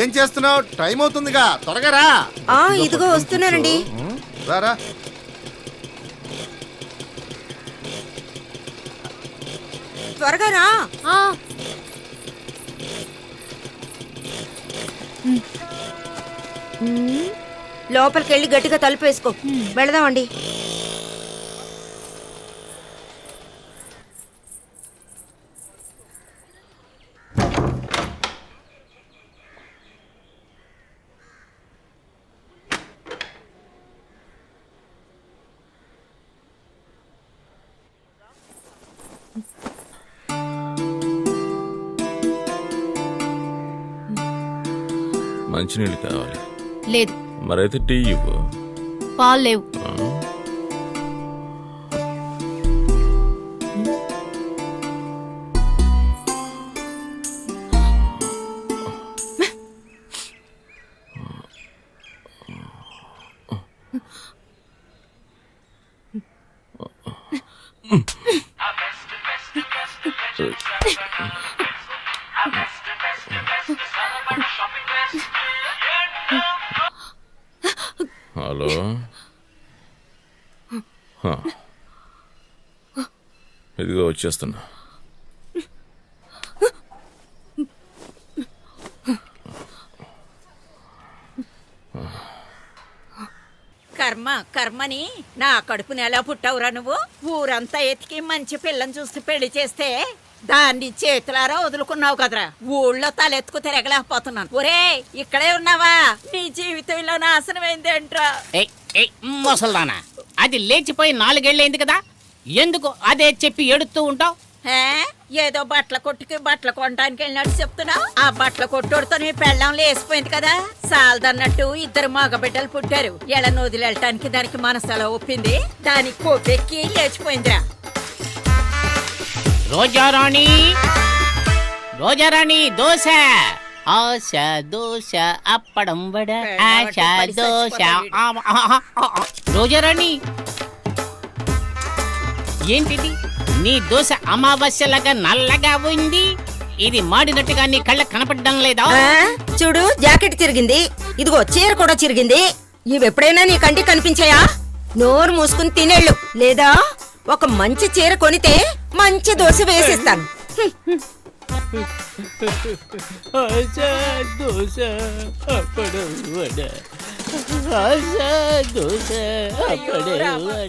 ఏం చేస్తున్నావు? టైం అవుతుందిగా, త్వరగా రా. ఇదిగో వస్తున్నానండి. రారా. త్వరగా రా. లోపలికి వెళ్ళి గట్టిగా తలుపు వేసుకో. వెళదామండి. మంచినీళ్ళు కావాలి. లేదు. మరైతే టీ ఇవ్వు. పాలు లేవు. హలో, ఇదిగో వచ్చేస్తున్నా. కర్మని నా కడుపుని ఎలా పుట్టావురా నువ్వు? ఊరంతా ఎతికి మంచి పిల్లని చూసి పెళ్లి చేస్తే దాన్ని చేతులారా వదులుకున్నావు కదరా. ఊళ్ళో తలెత్తుకు తిరగలేకపోతున్నాను. ఒరే, ఇక్కడే ఉన్నావా? నీ జీవితంలో నాశనమైందేంట్రా? ముసల్దానా, అది లేచిపోయి 4 ఏళ్ళైంది కదా, ఎందుకు అదే చెప్పి ఏడుస్తూ ఉంటావు? ఏదో బట్టల కొట్టుకి బట్టలు కొనడానికి వెళ్ళినట్టు చెప్తున్నావు. ఆ బట్టల కొట్టుడితో నీ పెళ్ళం లేసిపోయింది కదా. సాలదన్నట్టు 2 మగబిడ్డలు పుట్టారు. ఎళ్ళను వదిలేయటానికి దానికి మనసు ఎలా ఒప్పింది. దానికి కోపెక్కి లేచిపోయిందిరా. రోజారాణి, రోజారాణి, దోశ, ఆశ దోశ, అప్పడం వడ, ఆశ దోశ. రోజారాణి, ఏంటిది? నీ దోశ అమావాస్యలాగా నల్లగా ఉంది. ఇది మాడినట్టుగా నీ కళ్ళకు కనపడడం లేదా? చూడు, జాకెట్ చిరిగింది. ఇదిగో చీర కూడా చిరిగింది. ఇవెప్పుడైనా నీ కంటికి కనిపించాయా? నోరు మూసుకుని తినేళ్ళు, లేదా ఒక మంచి చీర కొనితే మంచి దోశ వేసిస్తాను.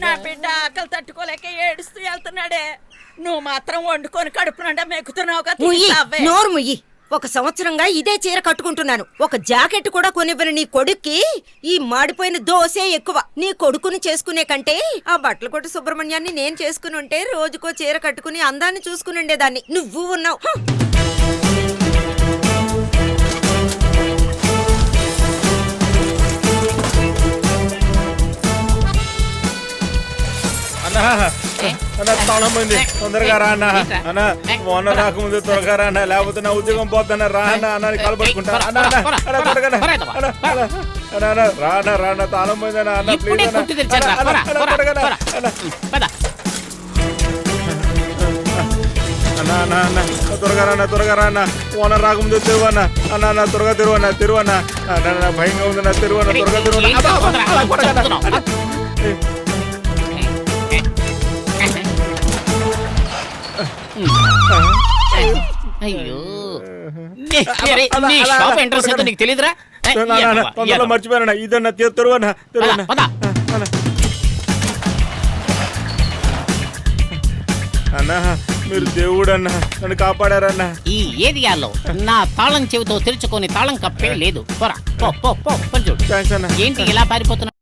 నా బిడ్డ ఆకలి తట్టుకోలేక ఏడుస్తూ వెళ్తున్నాడే. నువ్వు మాత్రం వండుకొని కడుపు నిండా మెక్కుతున్నావు కదా. నోరు ముయ్యి. 1 సంవత్సరంగా ఇదే చీర కట్టుకుంటున్నాను. ఒక జాకెట్ కూడా కొనివ్వని నీ కొడుక్కి ఈ మాడిపోయిన దోశే ఎక్కువ. నీ కొడుకుని చేసుకునే కంటే ఆ బట్టల కొట్టు సుబ్రహ్మణ్యాన్ని నేను చేసుకుని ఉంటే రోజుకో చీర కట్టుకుని అందాన్ని చూసుకుని ఉండేదాన్ని. నువ్వు ఉన్నావు. తాళం పోయింది, తొందరగా రా అన్న. అన్న, మొన్న రాకముందు త్వరగా రా అన్న, లేకపోతే నా ఉద్యోగం పోతున్నా. రా అన్న, అన్న కాలు పట్టుకుంటా. అన్న రా అన్న, తాళం పోయింది అన్న. అన్న ప్లీజ్ అన్న, అన్న అన్న త్వరగా రా అన్న, త్వరగా రా అన్న. ఓనర్ రాకముందు తెరువు అన్న. అన్న అన్న త్వరగా తెరువు అన్న, తెరువు అన్న. అన్న భయంగా ఉంది అన్న, తెరువు అన్న, త్వరగా తెరువు అన్న. అయ్యో, షాప్ ఎంట్రన్స్ అయితే నీకు తెలియదురా? మర్చిపోయాను. ఇదన్నా తెరువన్నా, తెరువన్నా. అన్నా, మీరు దేవుడు అన్నా, నన్ను కాపాడారన్నా. ఈ ఏరియాలో నా తాళం చెవితో తెరుచుకొని తాళం కప్పే లేదు. ఏంటి ఇలా పారిపోతున్నా?